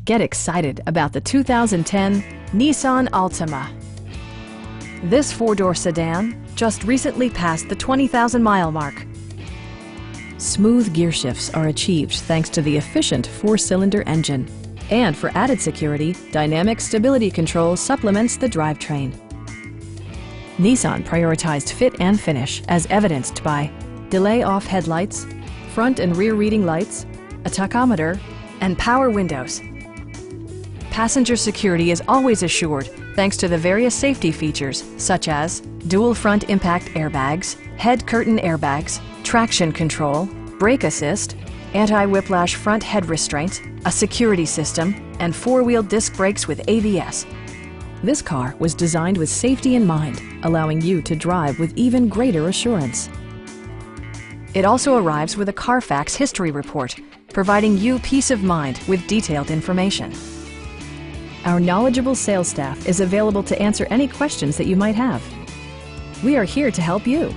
Get excited about the 2010 Nissan Altima. This four-door sedan just recently passed the 20,000-mile mark. Smooth gear shifts are achieved thanks to the efficient four-cylinder engine. And for added security, dynamic stability control supplements the drivetrain. Nissan prioritized fit and finish as evidenced by delay-off headlights, front and rear reading lights, a tachometer, and power windows. Passenger security is always assured thanks to the various safety features such as dual front impact airbags, head curtain airbags, traction control, brake assist, anti-whiplash front head restraints, a security system, and four-wheel disc brakes with ABS. This car was designed with safety in mind, allowing you to drive with even greater assurance. It also arrives with a Carfax history report, providing you peace of mind with detailed information. Our knowledgeable sales staff is available to answer any questions that you might have. We are here to help you.